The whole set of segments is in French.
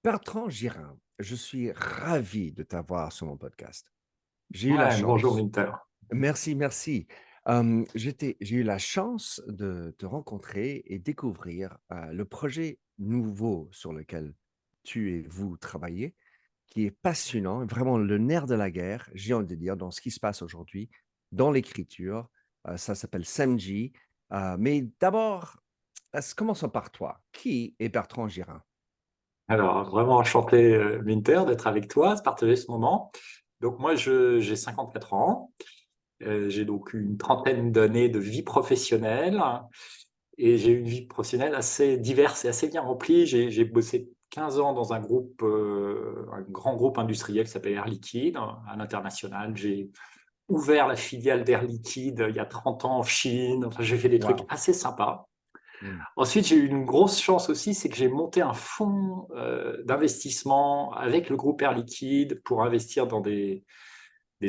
Bertrand Girin, je suis ravi de t'avoir sur mon podcast. J'ai eu la Ouais, bonjour chance. Winter. Merci, merci. J'ai eu la chance de te rencontrer et découvrir le projet nouveau sur lequel tu et vous travaillez, qui est passionnant, vraiment le nerf de la guerre, j'ai envie de dire, dans ce qui se passe aujourd'hui, dans l'écriture. Ça s'appelle SEMJ. Mais d'abord, commençons par toi. Qui est Bertrand Girin? Alors, vraiment enchanté Winter d'être avec toi, de partager ce moment. Donc moi, j'ai 54 ans. J'ai donc une trentaine d'années de vie professionnelle et j'ai une vie professionnelle assez diverse et assez bien remplie. J'ai bossé 15 ans dans un grand groupe industriel qui s'appelle Air Liquide à l'international. J'ai ouvert la filiale d'Air Liquide il y a 30 ans en Chine. Enfin, j'ai fait des trucs Waouh! assez sympas. Hmm. Ensuite, j'ai eu une grosse chance aussi, c'est que j'ai monté un fonds d'investissement avec le groupe Air Liquide pour investir dans des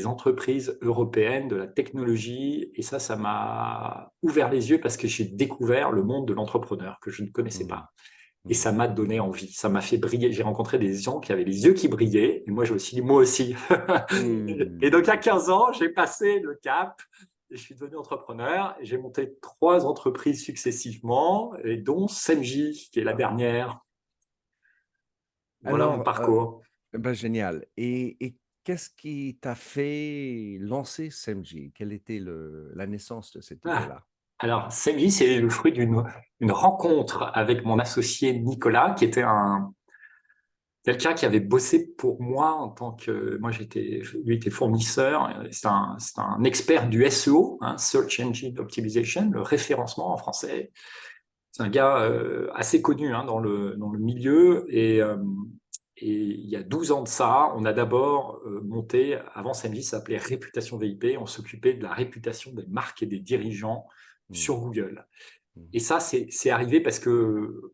entreprises européennes, de la technologie. Et ça m'a ouvert les yeux parce que j'ai découvert le monde de l'entrepreneur que je ne connaissais Hmm. pas. Et Hmm. ça m'a donné envie, ça m'a fait briller. J'ai rencontré des gens qui avaient les yeux qui brillaient. Et moi, je me suis dit, moi aussi. Et donc, il y a Hmm. 15 ans, j'ai passé le cap et je suis devenu entrepreneur. J'ai monté 3 entreprises successivement, et dont Semji, qui est la dernière. Voilà mon Alors, parcours. ben, génial. Et qu'est-ce qui t'a fait lancer SEMJ? Quelle était la naissance de cette Ah, idée-là? alors, Semji, c'est le fruit d'une rencontre avec mon associé Nicolas, qui était quelqu'un qui avait bossé pour moi en tant que moi lui était fournisseur. C'est un expert du SEO, hein, Search Engine Optimization, le référencement en français. C'est un gars assez connu hein, dans le milieu et il y a 12 ans de ça, on a d'abord monté, avant SMJ, ça s'appelait Réputation VIP, on s'occupait de la réputation des marques et des dirigeants Hmm. sur Google. Hmm. Et ça, c'est arrivé parce que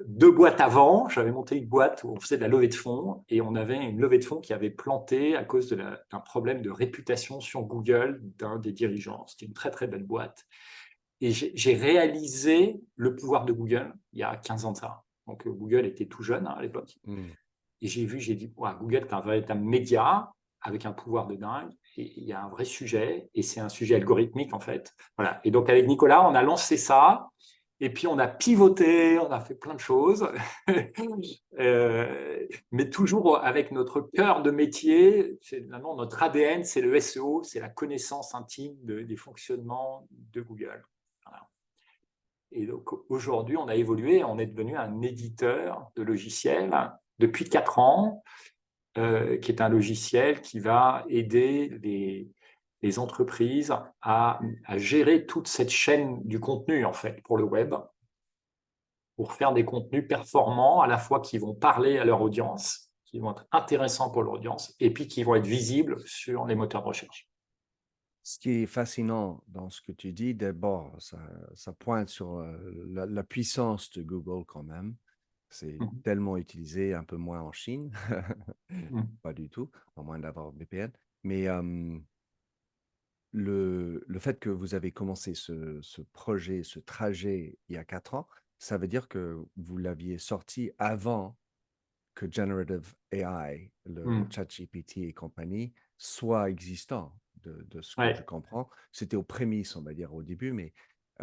2 boîtes avant, j'avais monté une boîte où on faisait de la levée de fonds et on avait une levée de fonds qui avait planté à cause d'un problème de réputation sur Google d'un des dirigeants. C'était une très très belle boîte. Et j'ai réalisé le pouvoir de Google il y a 15 ans de ça. Donc Google était tout jeune hein, à l'époque. Hmm. Et j'ai dit, ouais, Google est un média avec un pouvoir de dingue. Et il y a un vrai sujet, et c'est un sujet algorithmique en fait. Voilà. Et donc avec Nicolas, on a lancé ça, et puis on a pivoté, on a fait plein de choses, mais toujours avec notre cœur de métier. Finalement, notre ADN, c'est le SEO, c'est la connaissance intime des fonctionnements de Google. Voilà. Et donc aujourd'hui, on a évolué, on est devenu un éditeur de logiciels depuis 4 ans, qui est un logiciel qui va aider les entreprises à gérer toute cette chaîne du contenu en fait pour le web, pour faire des contenus performants à la fois qui vont parler à leur audience, qui vont être intéressants pour l'audience, et puis qui vont être visibles sur les moteurs de recherche. Ce qui est fascinant dans ce que tu dis, d'abord, ça pointe sur la puissance de Google quand même. C'est Mhm. tellement utilisé, un peu moins en Chine, Mhm. pas du tout, à moins d'avoir VPN. Mais le fait que vous avez commencé ce projet, ce trajet il y a 4 ans, ça veut dire que vous l'aviez sorti avant que Generative AI, le Mhm. ChatGPT et compagnie, soit existant, de ce que je Ouais. comprends. C'était aux prémices, on va dire, au début, mais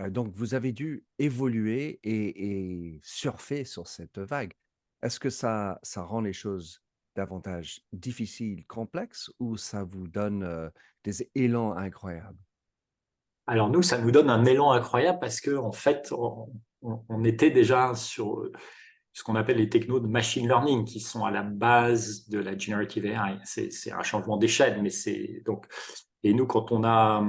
donc vous avez dû évoluer et surfer sur cette vague. Est-ce que ça rend les choses davantage difficiles, complexes, ou ça vous donne des élans incroyables? Alors nous, ça nous donne un élan incroyable parce que en fait, on était déjà sur ce qu'on appelle les technos de machine learning qui sont à la base de la generative AI. C'est un changement d'échelle, mais c'est donc. Et nous, quand on a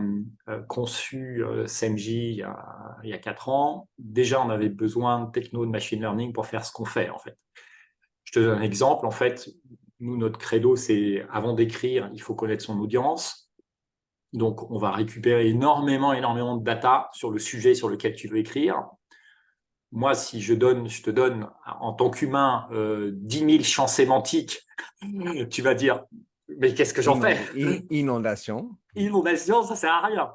conçu SMJ il y a 4 ans, déjà on avait besoin de techno de machine learning pour faire ce qu'on fait en fait. Je te donne un exemple. En fait, nous, notre credo, c'est avant d'écrire, il faut connaître son audience. Donc, on va récupérer énormément de data sur le sujet sur lequel tu veux écrire. Moi, si je te donne en tant qu'humain 10 000 champs sémantiques, tu vas dire, mais qu'est-ce que j'en fais? Inondation. Inondation, ça sert à rien.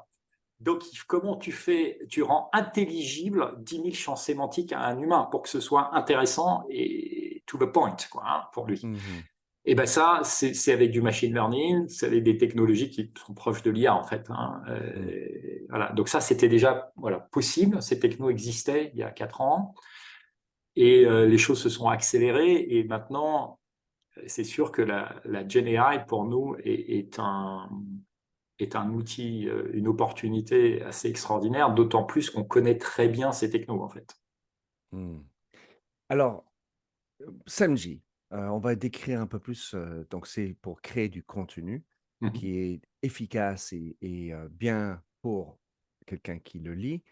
Donc, comment tu fais? Tu rends intelligible 10 000 champs sémantiques à un humain pour que ce soit intéressant to the point, quoi, hein, pour lui. Mhm. Et ben ça, c'est avec du machine learning, c'est avec des technologies qui sont proches de l'IA en fait, hein. Mm. Voilà. Donc ça, c'était déjà possible. Ces technos existaient il y a 4 ans et les choses se sont accélérées. Et maintenant, c'est sûr que la Gen AI pour nous est un outil, une opportunité assez extraordinaire, d'autant plus qu'on connaît très bien ces technos en fait. Mm. Alors, Samji, on va décrire un peu plus. Donc, c'est pour créer du contenu Mhm. qui est efficace et bien pour quelqu'un qui le lit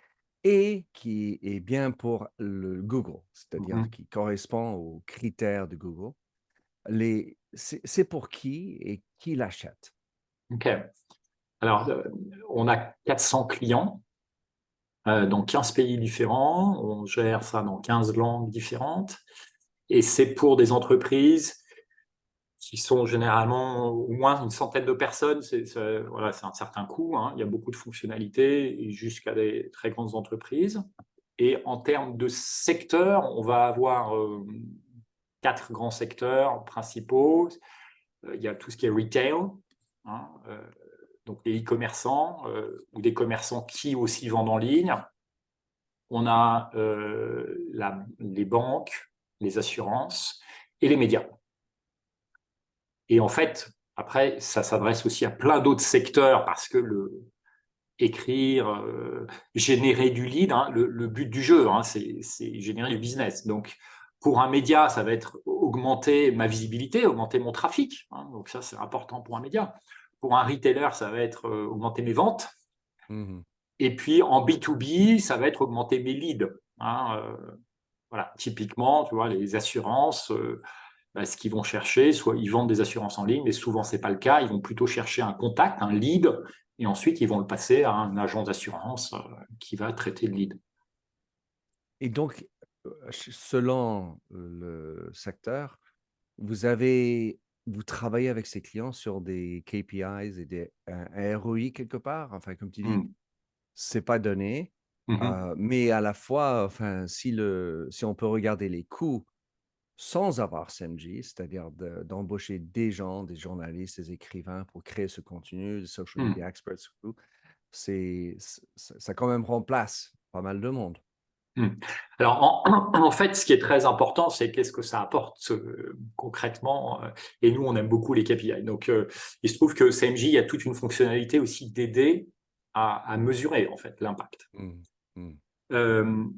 et qui est bien pour le Google, c'est-à-dire Mhm. qui correspond aux critères de Google. C'est pour qui et qui l'achète? Ok. Alors, on a 400 clients dans 15 pays différents. On gère ça dans 15 langues différentes. Et c'est pour des entreprises qui sont généralement au moins une centaine de personnes. Voilà, c'est un certain coût, hein. Il y a beaucoup de fonctionnalités et jusqu'à des très grandes entreprises. Et en termes de secteur, on va avoir 4 grands secteurs principaux. Il y a tout ce qui est retail, hein, donc les e-commerçants ou des commerçants qui aussi vendent en ligne. On a les banques, les assurances et les médias. Et en fait, après, ça s'adresse aussi à plein d'autres secteurs parce que écrire, générer du lead, hein, le but du jeu, hein, c'est générer du business. Donc, pour un média, ça va être augmenter ma visibilité, augmenter mon trafic, hein, donc ça, c'est important pour un média. Pour un retailer, ça va être augmenter mes ventes. Mhm. Et puis, en B2B, ça va être augmenter mes leads, hein, voilà, typiquement, tu vois, les assurances, ce qu'ils vont chercher, soit ils vendent des assurances en ligne, mais souvent c'est pas le cas. Ils vont plutôt chercher un contact, un lead, et ensuite ils vont le passer à un agent d'assurance qui va traiter le lead. Et donc, selon le secteur, vous travaillez avec ces clients sur des KPIs et un ROI quelque part? Enfin, comme tu dis, Mm. c'est pas donné, Mhm. mais à la fois, enfin, si on peut regarder les coûts sans avoir CMG, c'est-à-dire d'embaucher des gens, des journalistes, des écrivains pour créer ce contenu, des social Mm. media experts surtout, ça quand même remplace pas mal de monde. Mm. Alors, en fait, ce qui est très important, c'est qu'est-ce que ça apporte concrètement. Et nous, on aime beaucoup les KPI. Donc, il se trouve que CMJ, il y a toute une fonctionnalité aussi d'aider à mesurer en fait l'impact. Mm, mm,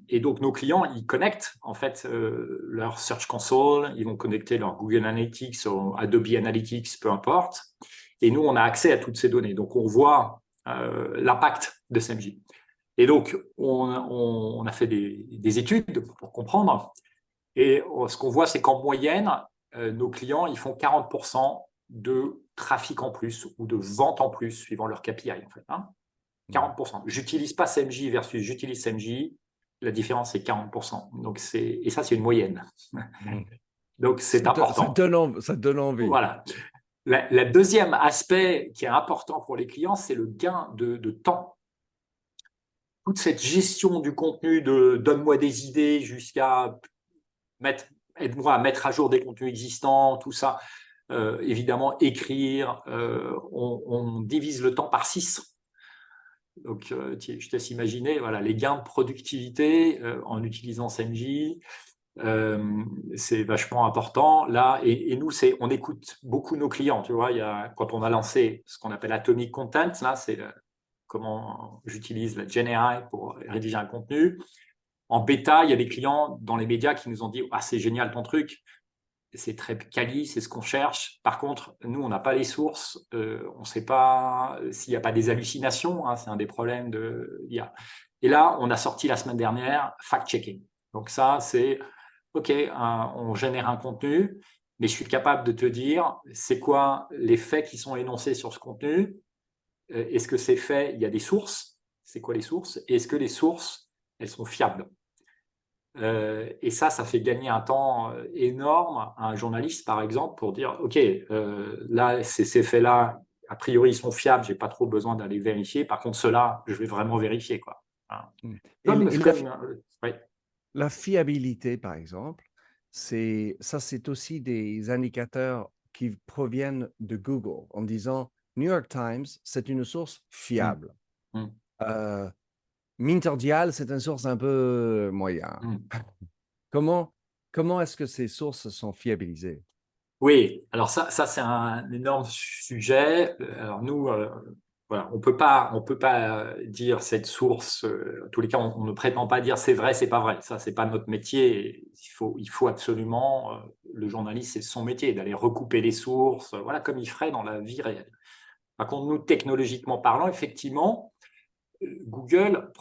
Et donc, nos clients, ils connectent en fait leur Search Console, ils vont connecter leur Google Analytics ou Adobe Analytics, peu importe. Et nous, on a accès à toutes ces données. Donc, on voit l'impact de CMJ. Et donc, on a fait des études pour comprendre. Et ce qu'on voit, c'est qu'en moyenne, nos clients, ils font 40% de trafic en plus ou de vente en plus, suivant leur KPI, en fait, hein. mm. 40%. J'utilise pas CMJ versus j'utilise CMJ. La différence, c'est 40%. Donc, et ça, c'est une moyenne. Mm. Donc, c'est important. Ça donne envie. Voilà. La deuxième aspect qui est important pour les clients, c'est le gain de temps. Toute cette gestion du contenu de donne-moi des idées jusqu'à aide-moi à mettre à jour des contenus existants, tout ça, évidemment, écrire, on divise le temps par 6. Donc, je te laisse imaginer voilà, les gains de productivité en utilisant CMJ. C'est vachement important. Là, et nous, on écoute beaucoup nos clients. Tu vois, quand on a lancé ce qu'on appelle Atomic Content, là, c'est comment j'utilise la Gen AI pour rédiger un contenu. En bêta, il y a des clients dans les médias qui nous ont dit ah, c'est génial ton truc, c'est très quali, c'est ce qu'on cherche. Par contre, nous, on n'a pas les sources, on ne sait pas s'il n'y a pas des hallucinations, hein, c'est un des problèmes de l'IA. Et là, on a sorti la semaine dernière fact-checking. Donc ça, c'est OK, on génère un contenu, mais je suis capable de te dire c'est quoi les faits qui sont énoncés sur ce contenu. Est-ce que ces faits, il y a des sources? C'est quoi les sources? Et est-ce que les sources, elles sont fiables? Et ça fait gagner un temps énorme à un journaliste, par exemple, pour dire, OK, là, ces faits-là, a priori, ils sont fiables, j'ai pas trop besoin d'aller vérifier. Par contre, ceux-là, je vais vraiment vérifier, quoi. Hein. Mm. Comme, ouais. La fiabilité, par exemple, c'est aussi des indicateurs qui proviennent de Google en disant New York Times, c'est une source Mm, fiable. mm, Euh, Minterdial, c'est une source un peu moyen. mm. Comment, comment est-ce que ces sources sont fiabilisées? Oui, alors ça c'est un énorme sujet. Alors nous, voilà, on peut pas dire cette source. En tous les cas, on ne prétend pas dire c'est vrai, c'est pas vrai. Ça, c'est pas notre métier. Il faut absolument. Le journaliste, c'est son métier d'aller recouper les sources, voilà, comme il ferait dans la vie réelle. Par contre, nous, technologiquement parlant, effectivement, Google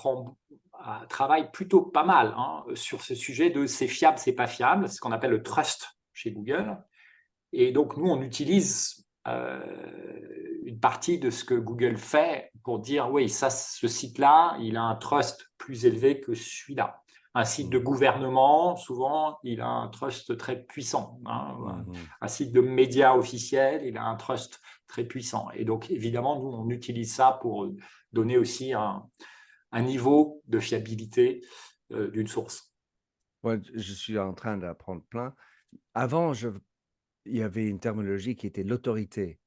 travaille plutôt pas mal hein, sur ce sujet de c'est fiable, c'est pas fiable, c'est ce qu'on appelle le trust chez Google. Et donc, nous, on utilise une partie de ce que Google fait pour dire, oui, ça, ce site-là, il a un trust plus élevé que celui-là. Un site de Mhm, gouvernement, souvent, il a un trust très puissant. Hein. mhm. Un site de médias officiels, il a un trust très puissant. Et donc, évidemment, nous, on utilise ça pour donner aussi un niveau de fiabilité d'une source. Moi, je suis en train d'apprendre plein. Avant, il y avait une terminologie qui était l'autorité,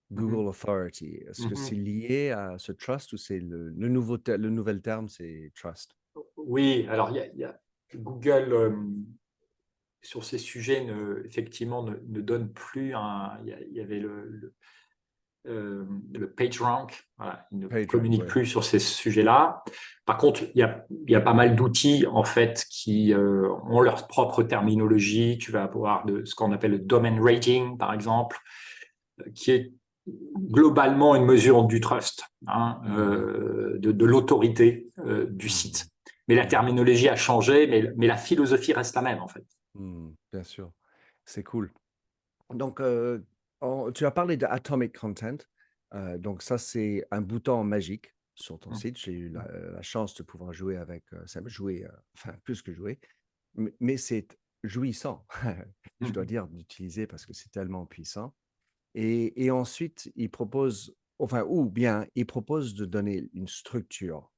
Mhm. Google Authority. Est-ce que c'est Mhm. lié à ce trust ou c'est le nouvel terme, c'est trust? Oui, alors il y a Google sur ces sujets effectivement ne donne plus un. Il y avait le PageRank, voilà, il ne PageRank, communique ouais. plus sur ces sujets-là. Par contre, il y a pas mal d'outils en fait qui ont leur propre terminologie. Tu vas avoir ce qu'on appelle le domain rating, par exemple, qui est globalement une mesure du trust, hein, Mhm, de l'autorité du site. mhm, Mais la mhm, terminologie a changé, mais la philosophie reste la même en fait. mhm. Bien sûr, c'est cool. Donc, tu as parlé de Atomic Content. Donc, ça, c'est un bouton magique sur ton Mm. site. J'ai eu la chance de pouvoir jouer avec ça, jouer, enfin, plus que jouer, mais c'est jouissant, je dois Mm. dire, d'utiliser parce que c'est tellement puissant. Et ensuite, il propose, enfin, ou bien, il propose de donner une structure.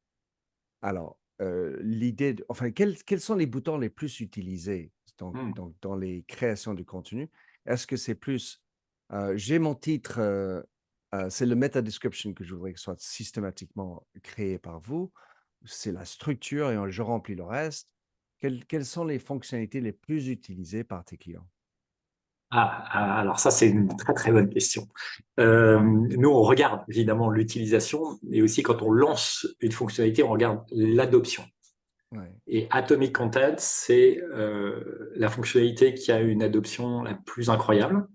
Alors, l'idée, enfin, quels sont les boutons les plus utilisés Mm. dans les créations de contenu? Est-ce que c'est plus, j'ai mon titre, c'est le meta description que je voudrais que soit systématiquement créé par vous. C'est la structure et je remplis le reste. Quelles sont les fonctionnalités les plus utilisées par tes clients? Alors ça, c'est une très très bonne question. Nous, on regarde évidemment l'utilisation, et aussi quand on lance une fonctionnalité, on regarde l'adoption. Ouais. Et Atomic Content, c'est la fonctionnalité qui a une adoption la plus incroyable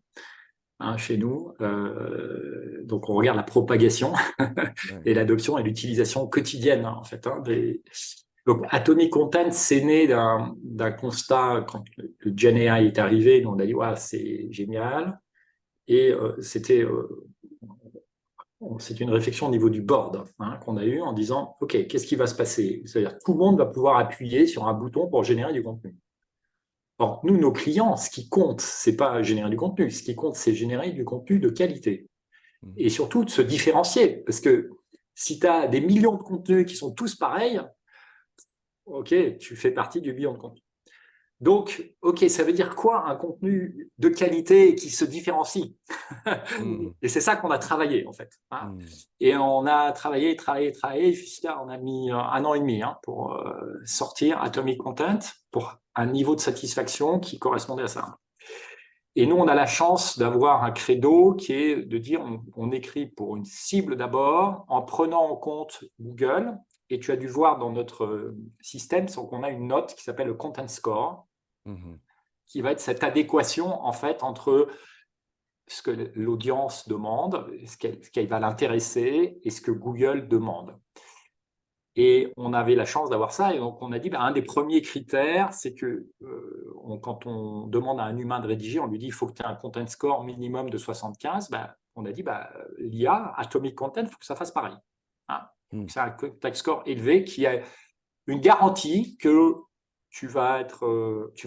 hein, chez nous. Donc, on regarde la propagation Ouais. et l'adoption et l'utilisation quotidienne, hein, en fait. Hein, Donc, Atomic Content, c'est né d'un constat quand le Gen AI est arrivé. On a dit, ouais, c'est génial. Et c'est une réflexion au niveau du board hein, qu'on a eu en disant, OK, qu'est-ce qui va se passer? C'est-à-dire que tout le monde va pouvoir appuyer sur un bouton pour générer du contenu. Or, nous, nos clients, ce qui compte, c'est pas générer du contenu. Ce qui compte, c'est générer du contenu de qualité. Mhm. Et surtout, de se différencier. Parce que si tu as des millions de contenus qui sont tous pareils, OK, tu fais partie du million de contenus. Donc, OK, ça veut dire quoi un contenu de qualité qui se différencie? Mhm. Et c'est ça qu'on a travaillé, en fait. Hein. Mhm. Et on a travaillé, jusqu'à, on a mis un an et demi hein, pour sortir Atomic Content pour un niveau de satisfaction qui correspondait à ça. Et nous, on a la chance d'avoir un credo qui est de dire on écrit pour une cible d'abord en prenant en compte Google. Et tu as dû voir dans notre système qu'on a une note qui s'appelle le Content Score, Mhm. qui va être cette adéquation en fait entre ce que l'audience demande, ce qu'elle va l'intéresser et ce que Google demande. Et on avait la chance d'avoir ça. Et donc, on a dit, un des premiers critères, c'est que quand on demande à un humain de rédiger, on lui dit, il faut que tu aies un content score minimum de 75. On a dit, l'IA, Atomic Content, il faut que ça fasse pareil. Hein. Mhm. C'est un content score élevé qui a une garantie que tu vas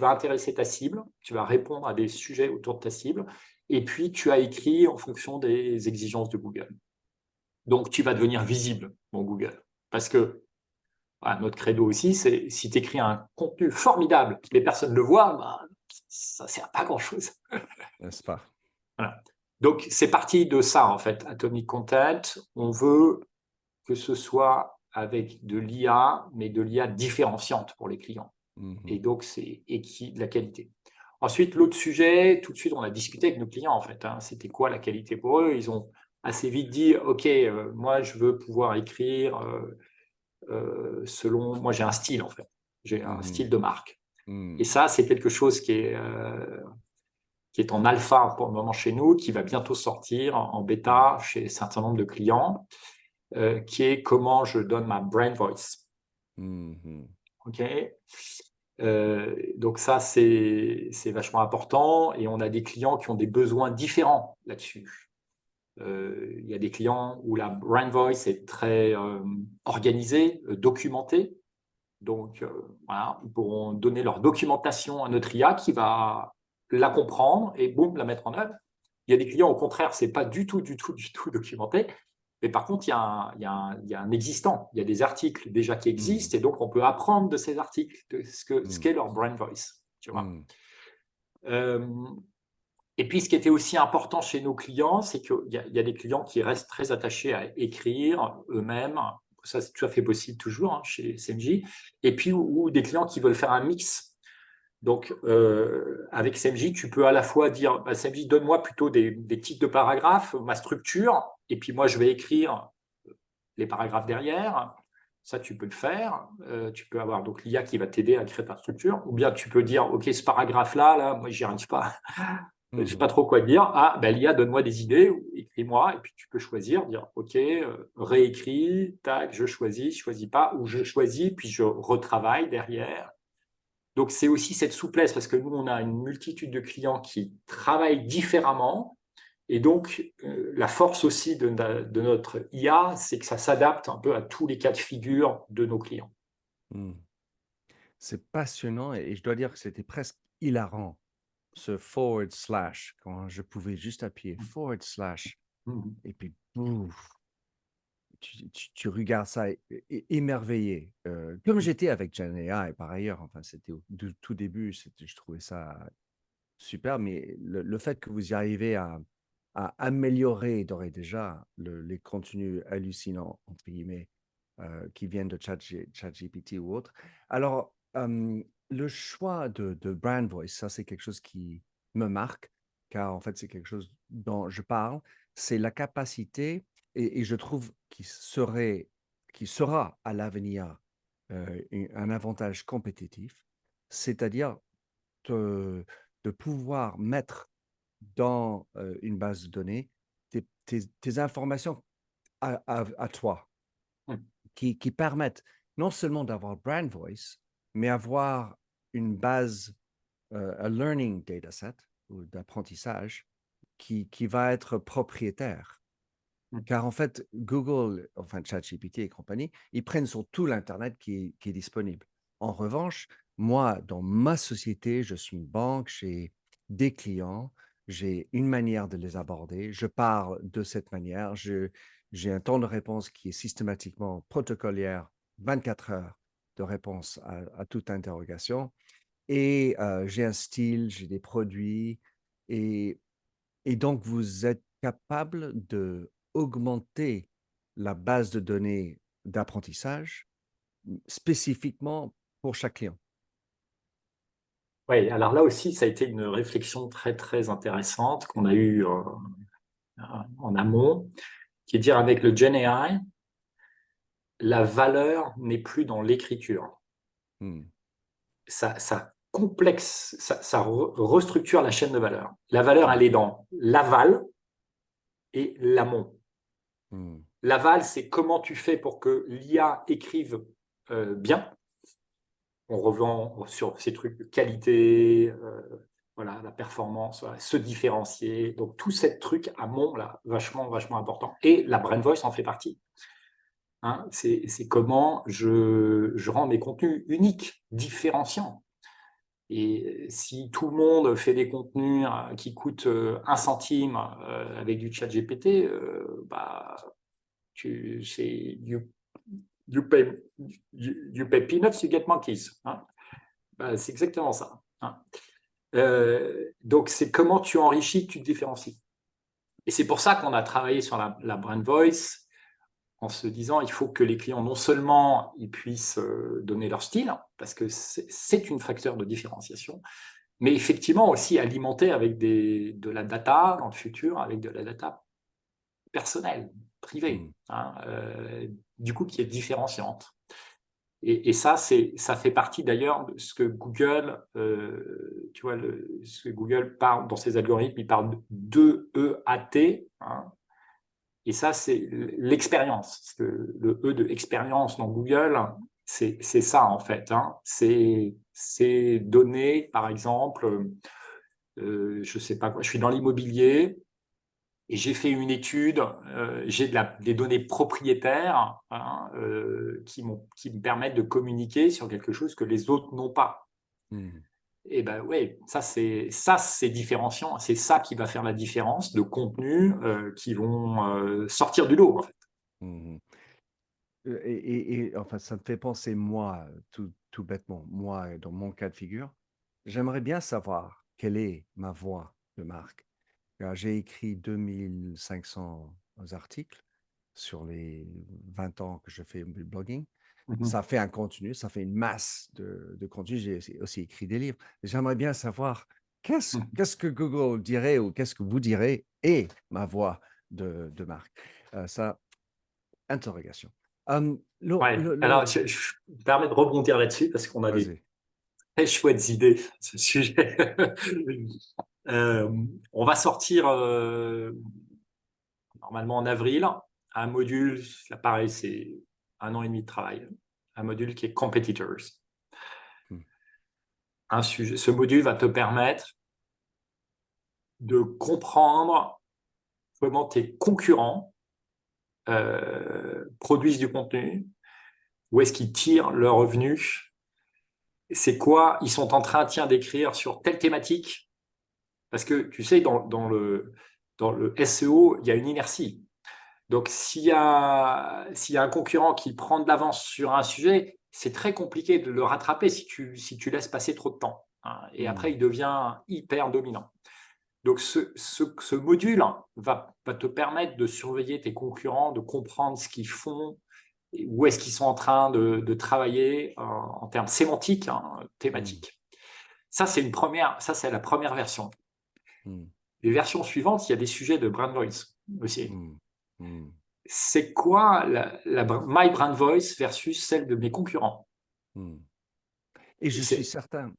intéresser ta cible, tu vas répondre à des sujets autour de ta cible, et puis tu as écrit en fonction des exigences de Google. Donc, tu vas devenir visible dans Google. Parce que notre credo aussi, c'est si tu écris un contenu formidable, les personnes le voient, ça sert pas à grand-chose. n'est-ce pas? Voilà. Donc, c'est parti de ça, en fait, Atomic Content. On veut que ce soit avec de l'IA, mais de l'IA différenciante pour les clients. Et donc, c'est de la qualité. Ensuite, l'autre sujet, tout de suite, on a discuté avec nos clients, en fait. C'était quoi la qualité pour eux? Ils ont assez vite dit, OK, moi, je veux pouvoir écrire selon... Moi, j'ai un style, en fait. J'ai un style de marque. Et ça, c'est quelque chose qui est en alpha pour le moment chez nous, qui va bientôt sortir en bêta chez un certain nombre de clients, qui est comment je donne ma brand voice. OK. Donc ça, c'est vachement important et on a des clients qui ont des besoins différents là-dessus. Il y a des clients où la brand voice est très organisée, documentée. Donc, voilà, ils pourront donner leur documentation à notre IA qui va la comprendre et boum, la mettre en œuvre. Il y a des clients, au contraire, c'est pas du tout documenté. Mais par contre, il y a un existant. Il y a des articles déjà qui existent et donc on peut apprendre de ces articles, de ce qu'est leur brand voice. Tu vois. Et puis, ce qui était aussi important chez nos clients, c'est qu'il y a des clients qui restent très attachés à écrire eux-mêmes. Ça, c'est tout à fait possible toujours chez CMJ. Et puis, ou des clients qui veulent faire un mix. Donc, avec CMJ, tu peux à la fois dire, bah, CMJ, donne-moi plutôt des titres de paragraphes, ma structure, et puis moi, je vais écrire les paragraphes derrière. Ça, tu peux le faire. Tu peux avoir donc l'IA qui va t'aider à créer ta structure. Ou bien tu peux dire, OK, ce paragraphe-là, moi, j'y arrive pas. Je ne sais pas trop quoi dire. Ah, ben, l'IA, donne-moi des idées, écris-moi, et puis tu peux choisir, dire, OK, réécris, tac, je choisis pas, ou je choisis, puis je retravaille derrière. Donc, c'est aussi cette souplesse, parce que nous, on a une multitude de clients qui travaillent différemment, et donc, la force aussi de notre IA, c'est que ça s'adapte un peu à tous les cas de figure de nos clients. C'est passionnant et je dois dire que c'était presque hilarant, ce forward slash, quand je pouvais juste appuyer forward slash Mhm. et puis bouf, tu regardes ça émerveillé. Comme j'étais avec Gen AI par ailleurs, enfin, c'était au tout début, je trouvais ça super, mais le fait que vous y arrivez à améliorer d'ores et déjà les contenus hallucinants, entre guillemets, qui viennent de ChatGPT ou autre. Alors, le choix de Brand Voice, ça c'est quelque chose qui me marque, car en fait c'est quelque chose dont je parle, c'est la capacité, et je trouve qui sera à l'avenir un avantage compétitif, c'est-à-dire de, de pouvoir mettre dans une base de données tes informations à toi, Mhm. qui permettent non seulement d'avoir brand voice, mais avoir une base, un learning dataset ou d'apprentissage qui va être propriétaire. Car en fait, Google, enfin ChatGPT et compagnie, ils prennent sur tout l'Internet qui est disponible. En revanche, moi, dans ma société, je suis une banque, j'ai des clients, j'ai une manière de les aborder, je parle de cette manière, j'ai un temps de réponse qui est systématiquement protocolaire, 24 heures de réponse à toute interrogation, et j'ai un style, j'ai des produits, et donc, vous êtes capable de augmenter la base de données d'apprentissage spécifiquement pour chaque client. Oui, alors là aussi, ça a été une réflexion très, très intéressante qu'on a eue en amont, qui est de dire avec le Gen AI, la valeur n'est plus dans l'écriture. Mmh. Ça complexe, ça restructure la chaîne de valeur. La valeur, Mmh. elle est dans l'aval et l'amont. Mmh. L'aval, c'est comment tu fais pour que l'IA écrive bien. On revend sur ces trucs de qualité, voilà, la performance, voilà, se différencier. Donc, tout ces trucs amont, là, vachement, vachement important. Et la brand voice en fait partie. Hein, c'est comment je rends mes contenus uniques, différenciants. Et si tout le monde fait des contenus qui coûtent 1 centime avec du chat GPT, bah, you pay, you pay peanuts, you get monkeys. Hein. Bah, c'est exactement ça. Hein. Donc, c'est comment tu enrichis, tu te différencies. Et c'est pour ça qu'on a travaillé sur la brand voice en se disant il faut que les clients, non seulement ils puissent donner leur style, parce que c'est un facteur de différenciation, mais effectivement aussi alimenter avec de la data dans le futur, avec de la data personnelle, privée, du coup qui est différenciante. Et ça, ça fait partie d'ailleurs de ce que Google, tu vois, ce que Google parle dans ses algorithmes, il parle d'EAT, et ça, c'est l'expérience. Le E de expérience dans Google, c'est ça en fait. C'est donner, par exemple, je sais pas quoi, je suis dans l'immobilier et j'ai fait une étude, j'ai des données propriétaires qui me permettent de communiquer sur quelque chose que les autres n'ont pas. Et ben ouais, ça c'est différenciant, c'est ça qui va faire la différence de contenus qui vont sortir du lot en fait. Mmh. Enfin, ça me fait penser, moi, tout bêtement, moi, dans mon cas de figure, j'aimerais bien savoir quelle est ma voix de marque. Alors, j'ai écrit 2500 articles sur les 20 ans que je fais du blogging. Ça fait un contenu, ça fait une masse de contenu. J'ai aussi écrit des livres. J'aimerais bien savoir qu'est-ce que Google dirait ou qu'est-ce que vous direz est ma voix de marque. Ça, interrogation. Ouais. Alors je me permets de rebondir là-dessus parce qu'on a des Vas-y. très chouettes idées à ce sujet. On va sortir normalement en avril un module, là pareil, c'est 1 an et demi de travail, un module qui est Competitors. Ce module va te permettre de comprendre comment tes concurrents produisent du contenu, où est-ce qu'ils tirent leurs revenus, c'est quoi ils sont en train d'écrire sur telle thématique. Parce que tu sais, dans le SEO, il y a une inertie. Donc, s'il y a un concurrent qui prend de l'avance sur un sujet, c'est très compliqué de le rattraper si tu laisses passer trop de temps. Et après, il devient hyper dominant. Donc, ce module va te permettre de surveiller tes concurrents, de comprendre ce qu'ils font, où est-ce qu'ils sont en train de travailler en termes sémantiques, thématiques. Ça, c'est la première version. Les versions suivantes, il y a des sujets de brand voice aussi. C'est quoi my brand voice versus celle de mes concurrents? Et je suis certain,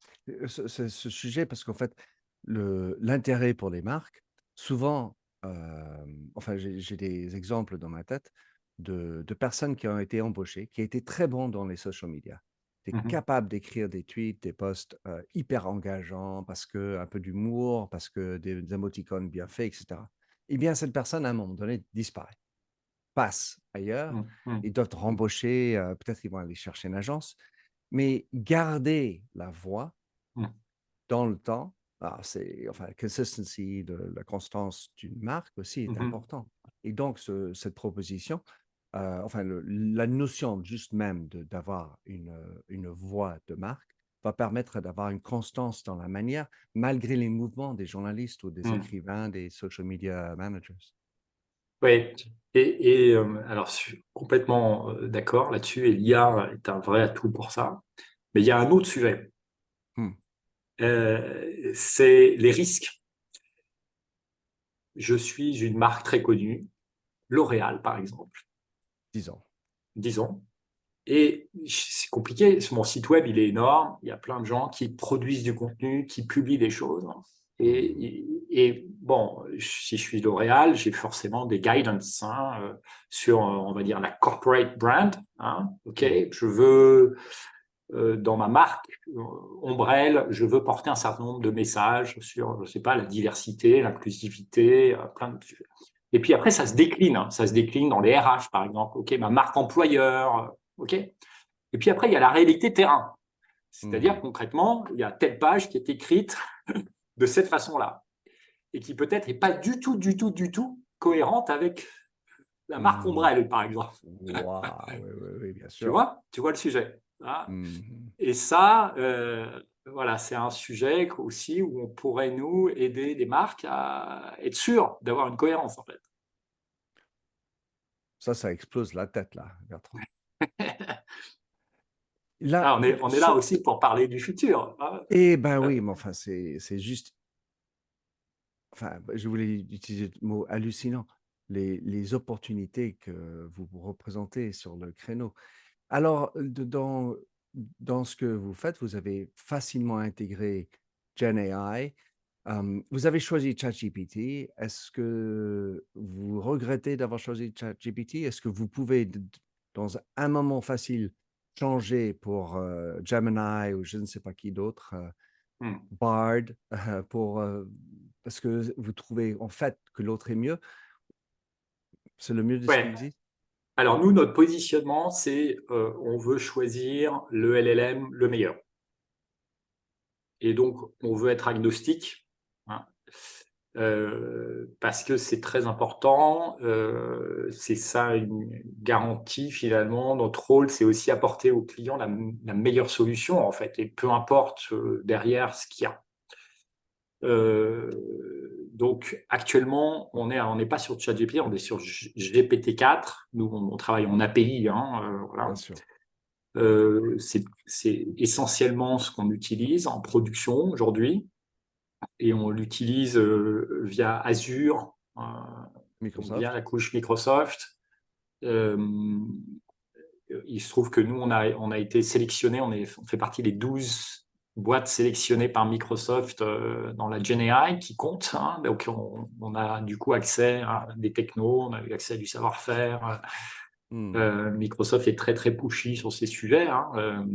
ce sujet, parce qu'en fait, l'intérêt pour les marques, souvent, enfin, j'ai des exemples dans ma tête de personnes qui ont été embauchées, qui étaient très bons dans les social media. Tu es capable d'écrire des tweets, des posts hyper engageants, parce que un peu d'humour, parce que des émoticônes bien faits, etc. Eh bien, cette personne, à un moment donné, disparaît, passe ailleurs. Ils doivent te rembaucher, peut-être qu'ils vont aller chercher une agence, mais garder la voix dans le temps, c'est enfin, consistency, la constance d'une marque aussi est important. Et donc, cette proposition, enfin, la notion juste même d'avoir une voix de marque va permettre d'avoir une constance dans la manière, malgré les mouvements des journalistes ou des écrivains, des social media managers. Oui, alors je suis complètement d'accord là-dessus, et l'IA est un vrai atout pour ça. Mais il y a un autre sujet, c'est les risques. Je suis une marque très connue, L'Oréal par exemple, disons, et c'est compliqué, mon site web il est énorme, il y a plein de gens qui produisent du contenu, qui publient des choses, et bon, si je suis L'Oréal, j'ai forcément des guidance sur, on va dire, la corporate brand. Ok, je veux, dans ma marque Ombrelle, je veux porter un certain nombre de messages sur, je sais pas, la diversité, l'inclusivité, plein de sujets. Et puis après, ça se décline dans les RH, par exemple. Ok, ma marque employeur, ok. Et puis après, il y a la réalité terrain. C'est-à-dire, concrètement, il y a telle page qui est écrite de cette façon-là et qui peut-être n'est pas du tout cohérente avec la marque Ombrelle, par exemple. Wow, oui, oui, oui, bien Tu sûr. vois le sujet. Et ça, voilà, c'est un sujet aussi où on pourrait, nous, aider les marques à être sûrs d'avoir une cohérence, en fait. Ça explose la tête là, Bertrand. Là, Ah, on est là aussi pour parler du futur, hein. eh ben oui, mais enfin, c'est juste, enfin, je voulais utiliser le mot hallucinant, les opportunités que vous représentez sur le créneau. Alors, dans ce que vous faites, vous avez facilement intégré Gen AI. Vous avez choisi ChatGPT. Est-ce que vous regrettez d'avoir choisi ChatGPT? Est-ce que vous pouvez, dans un moment facile, changer pour Gemini ou je ne sais pas qui d'autre, Mmh. Bard, pour, parce que vous trouvez en fait que l'autre est mieux? C'est le mieux de ce qui Ouais. existe? Alors nous, notre positionnement, c'est, on veut choisir le LLM le meilleur et donc on veut être agnostique, hein, parce que c'est très important, c'est ça une garantie finalement. Notre rôle, c'est aussi apporter au client la meilleure solution en fait et peu importe, derrière ce qu'il y a. Donc actuellement, on n'est pas sur ChatGPT, on est sur GPT-4. Nous, on travaille en API, hein, Bien voilà. sûr. C'est essentiellement ce qu'on utilise en production aujourd'hui et on l'utilise via Azure, donc via Microsoft? la couche Microsoft. Euh, il se trouve que nous, on a été sélectionnés, on fait partie des 12 boîtes sélectionnées par Microsoft dans la GenAI qui compte, hein. Donc on a du coup accès à des technos, on a eu accès à du savoir-faire. Hmm, Microsoft est très très pushy sur ces sujets, hein.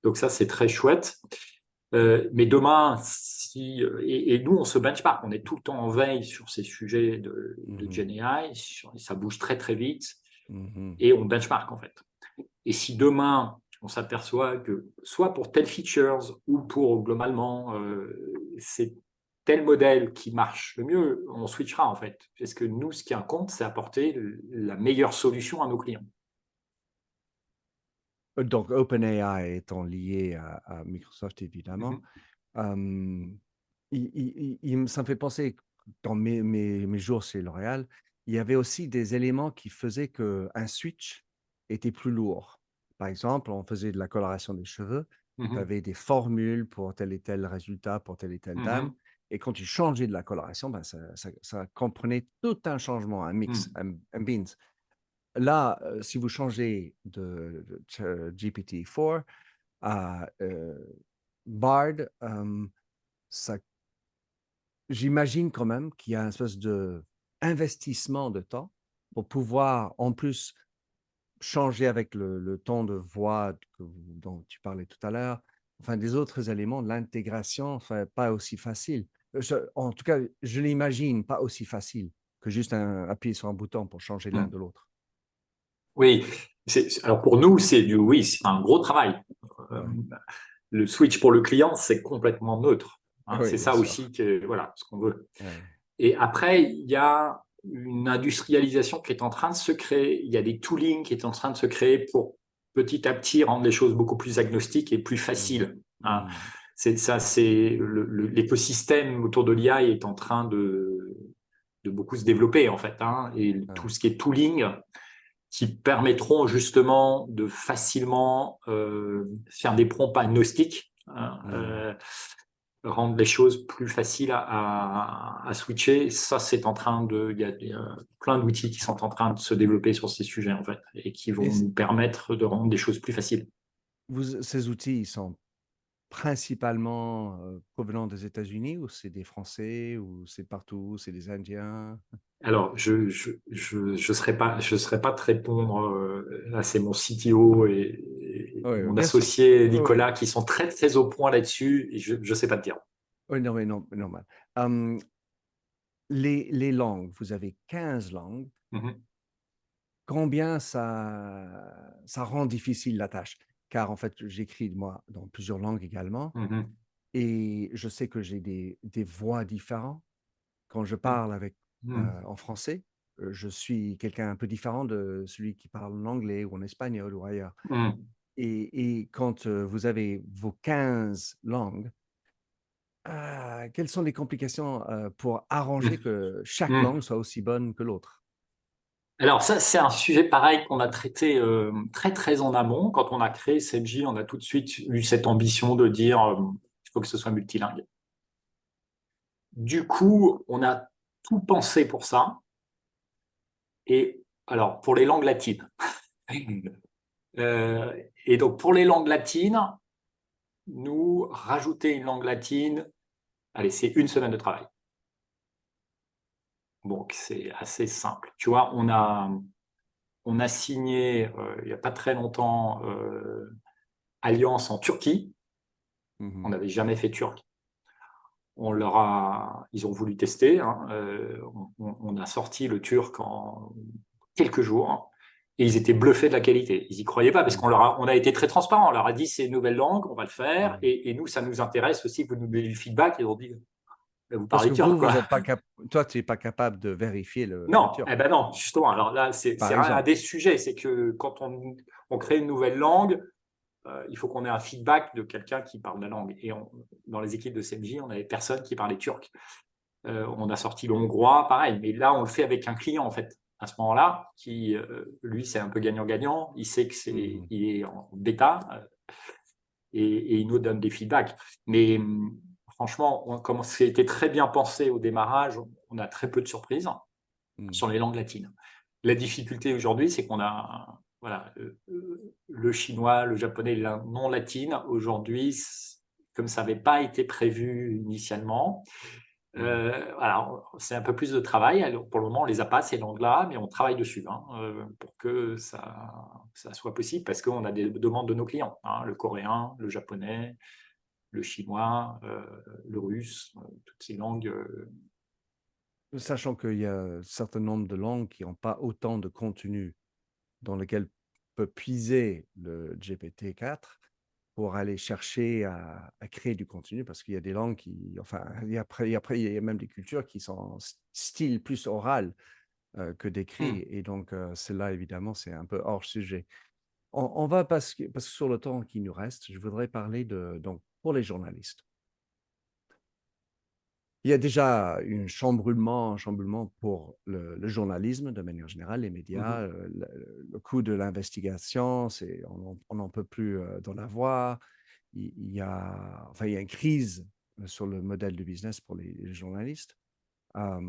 Donc ça, c'est très chouette. Mais demain, si, et nous, on se benchmark, on est tout le temps en veille sur ces sujets de mhm, GenAI, ça bouge très très vite, mhm. et on benchmark en fait. Et si demain, on s'aperçoit que soit pour tel features ou pour globalement, c'est tel modèle qui marche le mieux, on switchera en fait. Parce que nous, ce qui compte, c'est apporter la meilleure solution à nos clients. Donc, OpenAI étant lié à Microsoft, évidemment, Mhm. euh, ça me fait penser, que dans mes jours chez L'Oréal, il y avait aussi des éléments qui faisaient qu'un switch était plus lourd. Par exemple, on faisait de la coloration des cheveux, tu Mhm. avais des formules pour tel et tel résultat, pour telle et telle dame, Mhm. et quand tu changeais de la coloration, ben ça comprenait tout un changement, un mix, Mhm. un beans. Là, si vous changez de GPT-4 à Bard, ça, j'imagine quand même qu'il y a un espèce de investissement de temps pour pouvoir, en plus, changer avec le ton de voix dont tu parlais tout à l'heure, enfin des autres éléments de l'intégration, enfin, pas aussi facile. En tout cas, je l'imagine pas aussi facile que juste appuyer sur un bouton pour changer l'un Mhm. de l'autre. Oui, alors pour nous, oui, c'est un gros travail. Euh, Ouais. le switch pour le client, c'est complètement neutre, hein. Oui, C'est bien ça sûr. aussi que, voilà, ce qu'on veut. Ouais. Et après, il y a une industrialisation qui est en train de se créer. Il y a des toolings qui est en train de se créer pour petit à petit rendre les choses beaucoup plus agnostiques et plus Mmh. faciles, hein. Mmh. C'est ça, c'est l'écosystème autour de l'IA est en train de beaucoup se développer en fait, hein. Et tout Ouais. ce qui est tooling qui permettront justement de facilement faire des prompts agnostiques, hein, Mmh. rendre les choses plus faciles à switcher. Ça, c'est en train il y a plein d'outils qui sont en train de se développer sur ces sujets, en fait, et qui Et vont nous permettre de rendre des choses plus faciles. ces outils, ils sont principalement, provenant des États-Unis ou c'est des Français ou c'est partout, c'est des Indiens? Alors, je serais pas de répondre, là, c'est mon CTO et Oui, oui, mon bien sûr. associé Oui, oui. Nicolas qui sont très, très au point là-dessus, et je sais pas te dire. Oui, non, mais non, normal. Hem, les langues, vous avez 15 langues. Mhm. Combien ça rend difficile la tâche? Car en fait, j'écris moi dans plusieurs langues également Mhm. et je sais que j'ai des voix différentes. Quand je Mhm. parle avec, Mhm. en français, je suis quelqu'un un peu différent de celui qui parle en anglais ou en espagnol ou ailleurs. Mhm. et quand vous avez vos 15 langues, quelles sont les complications pour arranger que chaque Mm. langue soit aussi bonne que l'autre? Alors ça, c'est un sujet pareil qu'on a traité très très en amont. Quand on a créé CMJ, on a tout de suite eu cette ambition de dire il faut que ce soit multilingue. Du coup, on a tout pensé pour ça. Et alors, pour les langues latines. Et donc, pour les langues latines, nous, rajouter une langue latine, allez, c'est une semaine de travail. Donc, c'est assez simple. Tu vois, on a signé, il n'y a pas très longtemps, Alliance en Turquie. On Mhm. n'avait jamais fait turc. Ils ont voulu tester. Hein. On a sorti le turc en quelques jours et ils étaient bluffés de la qualité. Ils n'y croyaient pas parce Mhm. on a été très transparent. On leur a dit c'est une nouvelle langue, on va le faire Mhm. et nous, ça nous intéresse aussi que vous nous donniez du feedback. Ils ont dit vous Parce parlez que turc, vous quoi. êtes pas toi, tu n'es pas capable de vérifier le Non, turc, eh ben non, justement. Alors là, par c'est un exemple. des sujets, c'est que quand on crée une nouvelle langue, il faut qu'on ait un feedback de quelqu'un qui parle la langue. Et dans les équipes de CMJ, on n'avait personne qui parlait turc. On a sorti le hongrois, pareil. Mais là, on le fait avec un client, en fait, à ce moment-là, qui, lui, c'est un peu gagnant-gagnant. Il sait que Mhm. il est en bêta et il nous donne des feedbacks. Mais franchement, comme c'était très bien pensé au démarrage, on a très peu de surprises Mhm. sur les langues latines. La difficulté aujourd'hui, c'est qu'on a voilà, le chinois, le japonais, la non latine. Aujourd'hui, comme ça n'avait pas été prévu initialement, Mhm. alors, c'est un peu plus de travail. Alors, pour le moment, on les a pas, ces langues-là, mais on travaille dessus hein, pour que ça soit possible parce qu'on a des demandes de nos clients. Hein, le coréen, le japonais, le chinois, le russe, toutes ces langues. Sachant qu'il y a un certain nombre de langues qui n'ont pas autant de contenu dans lequel peut puiser le GPT-4 pour aller chercher à créer du contenu, parce qu'il y a des langues qui, enfin, après, il y a même des cultures qui sont en style plus oral que d'écrit, Hmm, et donc celle-là, évidemment, c'est un peu hors sujet. On va, parce que sur le temps qui nous reste, je voudrais parler donc, pour les journalistes. Il y a déjà un chamboulement pour le journalisme de manière générale, les médias, mhm, le coût de l'investigation, on n'en peut plus d'en avoir. Il y a, enfin, il y a une crise sur le modèle de business pour les journalistes. Euh,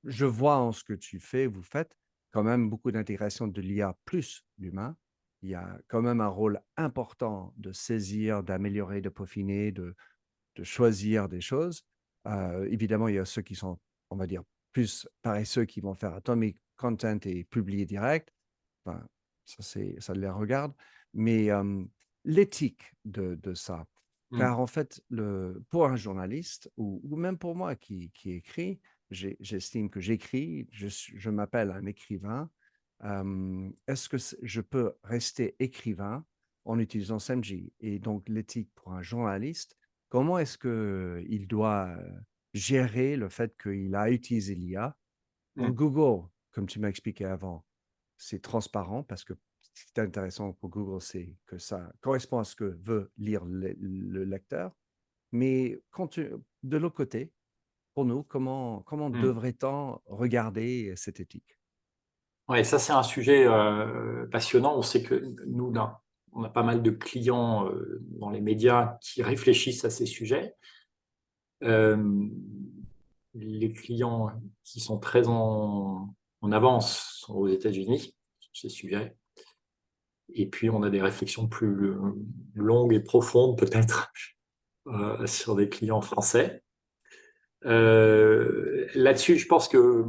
je vois en ce que tu fais, vous faites quand même beaucoup d'intégration de l'IA plus l'humain. Il y a quand même un rôle important de saisir, d'améliorer, de peaufiner, de choisir des choses. Évidemment, il y a ceux qui sont, on va dire, plus paresseux qui vont faire atomic content et publier direct. Enfin, ça les regarde. Mais l'éthique de ça, hmm. car en fait, pour un journaliste, ou même pour moi qui écrit, j'estime que j'écris, je m'appelle un écrivain. Est-ce que je peux rester écrivain en utilisant SEMJ? Et donc, l'éthique pour un journaliste, comment est-ce qu'il doit gérer le fait qu'il a utilisé l'IA? Pour Hmm. Google, comme tu m'as expliqué avant, c'est transparent parce que ce qui est intéressant pour Google, c'est que ça correspond à ce que veut lire le lecteur. Mais de l'autre côté, pour nous, comment Hmm. devrait-on regarder cette éthique? Ouais, ça c'est un sujet passionnant. On sait que nous, on a pas mal de clients dans les médias qui réfléchissent à ces sujets. Euh, les clients qui sont très en avance sont aux États-Unis sur ces sujets. Et puis, on a des réflexions plus longues et profondes, peut-être, sur des clients français. Là-dessus, je pense que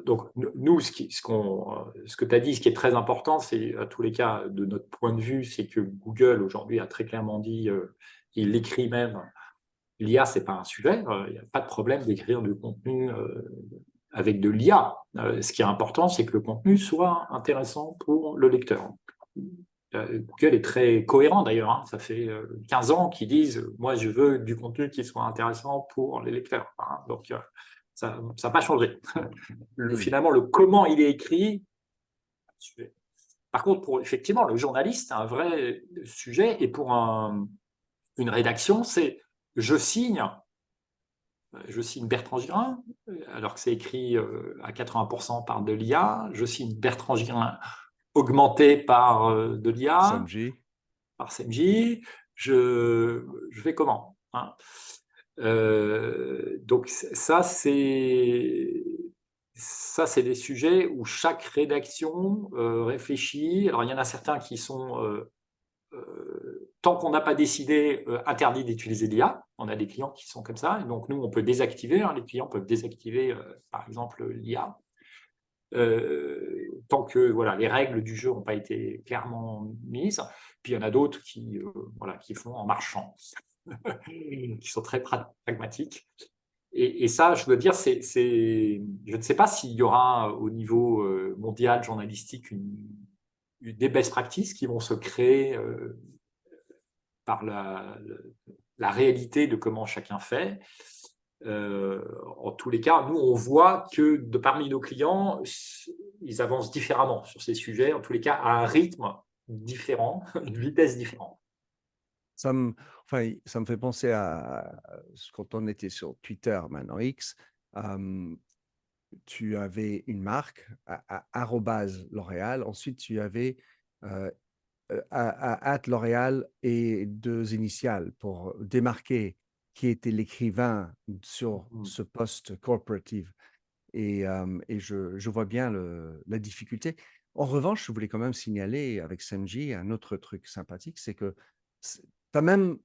donc nous, ce que tu as dit, ce qui est très important, c'est à tous les cas, de notre point de vue, c'est que Google aujourd'hui a très clairement dit, il l'écrit même, l'IA, c'est pas un sujet, il n'y a pas de problème d'écrire du contenu avec de l'IA. Ce qui est important, c'est que le contenu soit intéressant pour le lecteur. Google est très cohérent d'ailleurs, hein. Ça fait 15 ans qu'ils disent moi je veux du contenu qui soit intéressant pour les lecteurs. Hein. Donc ça n'a pas changé. Hmm. Finalement, le comment il est écrit, Par contre, effectivement, le journaliste, c'est un vrai sujet. Et pour une rédaction, c'est je signe Bertrand Girin, alors que c'est écrit à 80% par de l'IA. Je signe Bertrand Girin augmenté par de l'IA, SMG. par SMJ. Je fais comment, hein? Donc ça, c'est des sujets où chaque rédaction réfléchit. Alors, il y en a certains qui sont tant qu'on n'a pas décidé, interdit d'utiliser l'IA. On a des clients qui sont comme ça. Et donc, nous, on peut désactiver. Les clients peuvent désactiver, par exemple, l'IA. Tant que voilà, les règles du jeu n'ont pas été clairement mises. Puis, il y en a d'autres qui, qui font en marchant, qui sont très pragmatiques. Et ça, je dois dire, je ne sais pas s'il y aura au niveau mondial journalistique des best practices qui vont se créer par la réalité de comment chacun fait. En tous les cas, nous, on voit que parmi nos clients, ils avancent différemment sur ces sujets, en tous les cas, à un rythme différent, une vitesse différente. Ça me, ça me fait penser à quand on était sur Twitter, maintenant X, tu avais une marque, arrobase L'Oréal, ensuite tu avais L'Oréal et deux initiales pour démarquer qui était l'écrivain sur ce poste corporative. Et je vois bien la difficulté. En revanche, je voulais quand même signaler avec SMJ un autre truc sympathique, c'est que tu as même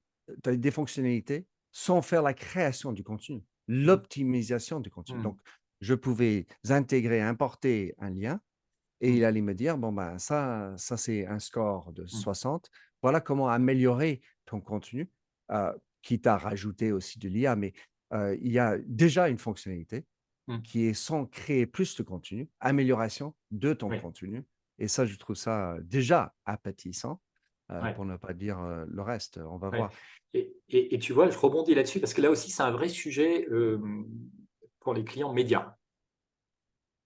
des fonctionnalités sans faire la création du contenu, l'optimisation du contenu. Donc, je pouvais intégrer, importer un lien et il allait me dire, bon, ben, ça c'est un score de 60. Voilà comment améliorer ton contenu, quitte à rajouter aussi de l'IA, mais il y a déjà une fonctionnalité qui est sans créer plus de contenu, amélioration de ton Oui, contenu. Et ça, je trouve ça déjà appétissant, ouais, pour ne pas dire le reste. On va ouais. voir. Et tu vois, je rebondis là-dessus parce que là aussi, c'est un vrai sujet pour les clients médias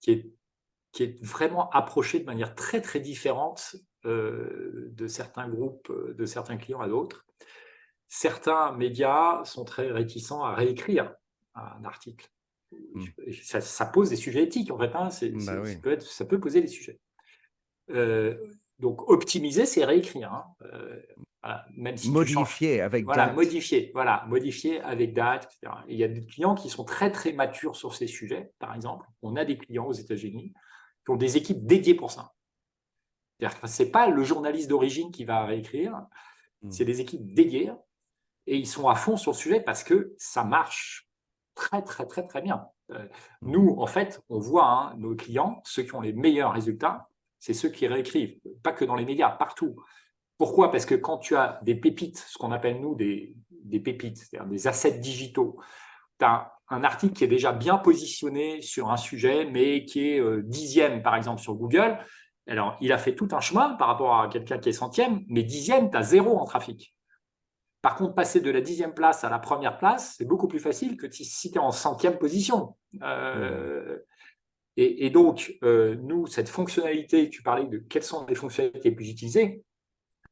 qui est, qui est vraiment approché de manière très, très différente de certains groupes, de certains clients à d'autres. Certains médias sont très réticents à réécrire un article. Mm. Ça pose des sujets éthiques, en fait, hein. Bah oui. Ça peut poser des sujets. Donc, optimiser, c'est réécrire, hein. Voilà, même si tu changes, Modifier avec date. modifier avec date, etc. Et il y a des clients qui sont très, très matures sur ces sujets, par exemple. On a des clients aux États-Unis qui ont des équipes dédiées pour ça. C'est-à-dire que ce n'est pas le journaliste d'origine qui va réécrire, Mm. c'est des équipes dédiées et ils sont à fond sur le sujet parce que ça marche très, très, très, très bien. Mm. Nous, en fait, on voit, hein, nos clients, ceux qui ont les meilleurs résultats, c'est ceux qui réécrivent, pas que dans les médias, partout. Pourquoi? Parce que quand tu as des pépites, ce qu'on appelle nous des pépites, c'est-à-dire des assets digitaux, tu as un article qui est déjà bien positionné sur un sujet, mais qui est dixième, par exemple, sur Google. Alors, il a fait tout un chemin par rapport à quelqu'un qui est centième, mais dixième, tu as zéro en trafic. Par contre, passer de la dixième place à la première place, c'est beaucoup plus facile que si tu es en centième position. Mm. Et donc, nous, cette fonctionnalité, tu parlais de quelles sont les fonctionnalités les plus utilisées.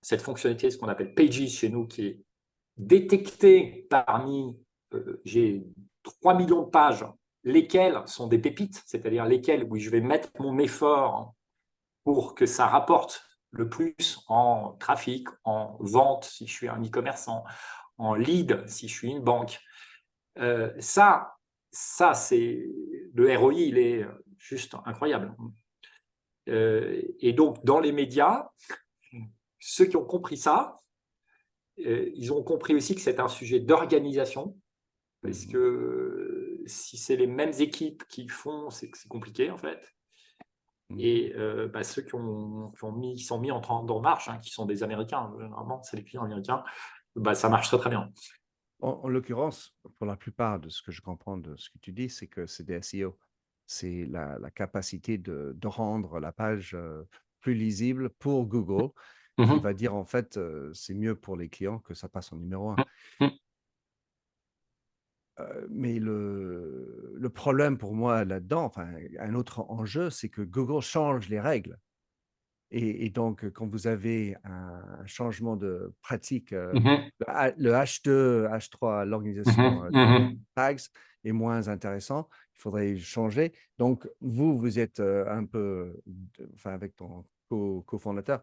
Cette fonctionnalité, ce qu'on appelle Pages chez nous, qui est détectée parmi, j'ai 3 millions de pages, lesquelles sont des pépites, c'est-à-dire lesquelles où je vais mettre mon effort pour que ça rapporte le plus en trafic, en vente si je suis un e-commerçant, en lead si je suis une banque. Ça c'est le ROI, il est juste incroyable. Et donc, dans les médias, ceux qui ont compris ça, ils ont compris aussi que c'est un sujet d'organisation, parce Mm. que si c'est les mêmes équipes qui font, c'est que c'est compliqué en fait. Mm. Et ceux qui sont mis en marche, hein, qui sont des Américains, généralement, c'est les clients américains, ça marche très très bien. En l'occurrence, pour la plupart de ce que je comprends de ce que tu dis, c'est que c'est des SEO. C'est la capacité de rendre la page plus lisible pour Google, qui Mhm. va dire en fait, c'est mieux pour les clients que ça passe en numéro un. Mhm. Mais le problème pour moi là-dedans, enfin, un autre enjeu, c'est que Google change les règles. Et donc, quand vous avez un changement de pratique, Mhm, le H2, H3, l'organisation, mhm, mhm. tags est moins intéressant, il faudrait changer. Donc vous, vous êtes, un peu de enfin avec ton cofondateur,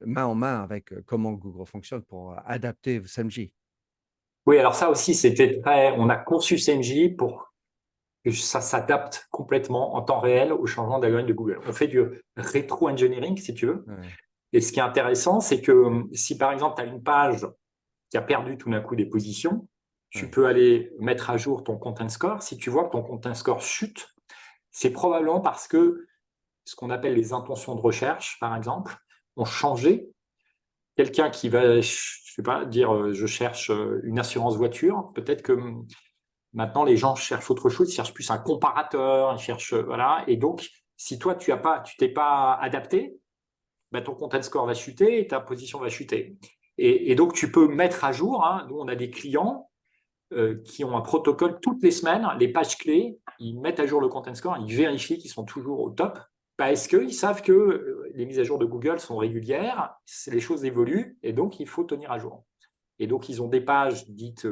main en main avec, comment Google fonctionne pour adapter SEMJ. Oui, alors ça aussi, c'était très. On a conçu CMJ pour que ça s'adapte complètement en temps réel au changement d'algorithme de Google. On fait du rétro-engineering, si tu veux. Ouais, Et ce qui est intéressant, c'est que si par exemple, tu as une page qui a perdu tout d'un coup des positions, tu ouais, peux aller mettre à jour ton content score. Si tu vois que ton content score chute, c'est probablement parce que ce qu'on appelle les intentions de recherche, par exemple, ont changé. Quelqu'un qui va, je sais pas, dire je cherche une assurance voiture, peut-être que maintenant les gens cherchent autre chose, ils cherchent plus un comparateur, ils cherchent voilà. Et donc, si toi tu t'es pas adapté, bah, ton content score va chuter et ta position va chuter. Et donc tu peux mettre à jour. Hein, nous on a des clients qui ont un protocole toutes les semaines, les pages clés, ils mettent à jour le content score, ils vérifient qu'ils sont toujours au top, parce qu'ils savent que les mises à jour de Google sont régulières, les choses évoluent, et donc il faut tenir à jour. Et donc ils ont des pages dites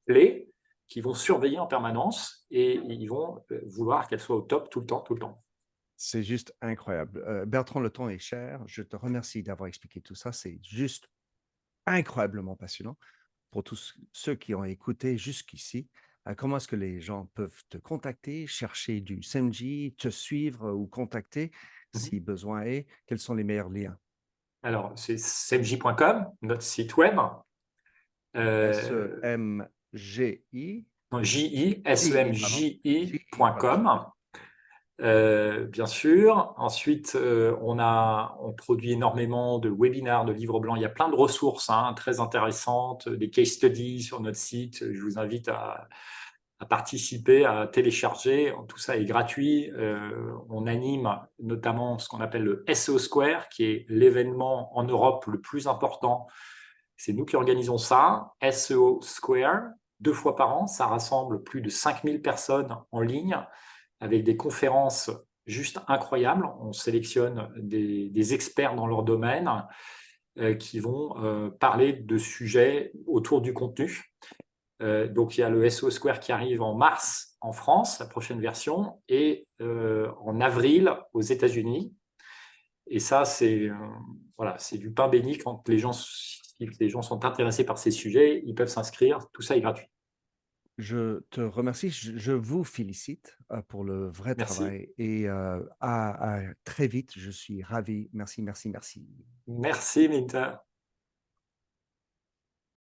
clés qui vont surveiller en permanence, et ils vont vouloir qu'elles soient au top tout le temps, tout le temps. c'est juste incroyable. Bertrand, le temps est cher. Je te remercie d'avoir expliqué tout ça. C'est juste incroyablement passionnant. Pour tous ceux qui ont écouté jusqu'ici, comment est-ce que les gens peuvent te contacter, chercher du SEMJ, te suivre ou contacter si Mhm. besoin est? Quels sont les meilleurs liens? Alors, c'est semj.com, notre site web. Euh, SEMGI, JI, JI, pardon. JI, voilà. semji.com. Bien sûr. Ensuite, on produit énormément de webinars, de livres blancs. Il y a plein de ressources hein, très intéressantes, des case studies sur notre site. Je vous invite à participer, à télécharger. Tout ça est gratuit. On anime notamment ce qu'on appelle le SEO Square, qui est l'événement en Europe le plus important. C'est nous qui organisons ça. SEO Square, 2 fois par an. Ça rassemble plus de 5000 personnes en ligne avec des conférences juste incroyables. On sélectionne des experts dans leur domaine qui vont parler de sujets autour du contenu. Donc, il y a le SEO Square qui arrive en mars en France, la prochaine version, et en avril aux États-Unis. Et ça, voilà, c'est du pain béni quand si les gens sont intéressés par ces sujets, ils peuvent s'inscrire. Tout ça est gratuit. Je te remercie. Je vous félicite pour le vrai Merci. travail et à très vite. Je suis ravi. Merci, merci, merci. Merci, Minter.